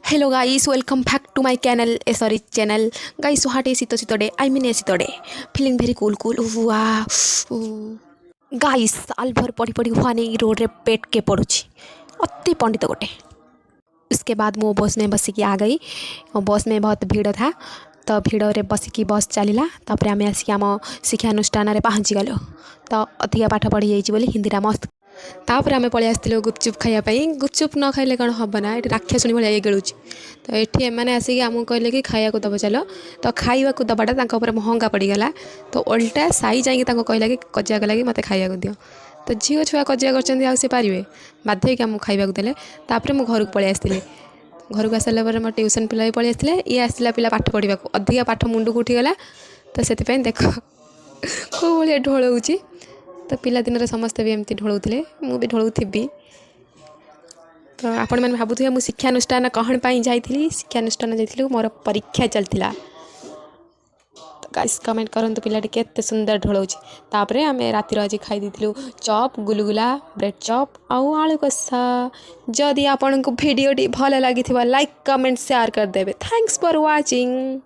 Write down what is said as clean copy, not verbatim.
Hello guys, welcome back to my channel. Guys, so hot is it today? I mean is today. Feeling very cool. Wow. Guys, साल भर पढ़ी पढ़ी हुआ नहीं road रे पेट के पड़ुछि अति पंडित गोटे। उसके बाद मो बस में बसिकी आ गई। बस में बहुत भीड़ था तो भीड़ रे बसिकी बस चलला तापर आम आसिक आम शिक्षानुष्ठान रे पहुँची गलु। तो अधिका पाठ पढ़ी जाइए बोली हिंदी मस्त तापर आम पलि आसलु गुपचुप खायापी। गुपचुप न खाइले कौन हम ना ये राक्षसुणी भाया ये गिलुची। तो ये एमने आसिक आमको कहले कि खाया दब चल तो खावा दबाटा महंगा पड़गला। तो उल्टा साई जाकि कहला कि कजिया कला कि मत खाया दियो। तो झील छुआ कजिया कर पारे बाध्य कि आमको खावा देले। तापर मु घर को पलि आसती। घर को आसारा पर मो ट्यूशन पिला भी पलि आसते। ये आसला पिला पाठ पढ़ा अधिका पाठ मुंड को उठीगला। तो से देख कौ भाया ढोलौची। तो पिलादिन समस्ते भी एमती ढोलुले मु भी ढोलुथी। तो आपण मैंने भावुए मुझे शिक्षानुष्ठान कहण पाई जाइली। शिक्षानुष्ठान जाइलु मोर परीक्षा चलता। तो गाइस कमेंट करंतु पिलाटी केते सुंदर ढोलौची। तापरे आमे रातिर आज खाई दिथिलु चॉप गुलगुला ब्रेड चॉप आउ आलू कसा। जदि आपन को वीडियो टी भल लागिथिबा लाइक कमेंट शेयर कर देबे। Thanks for watching.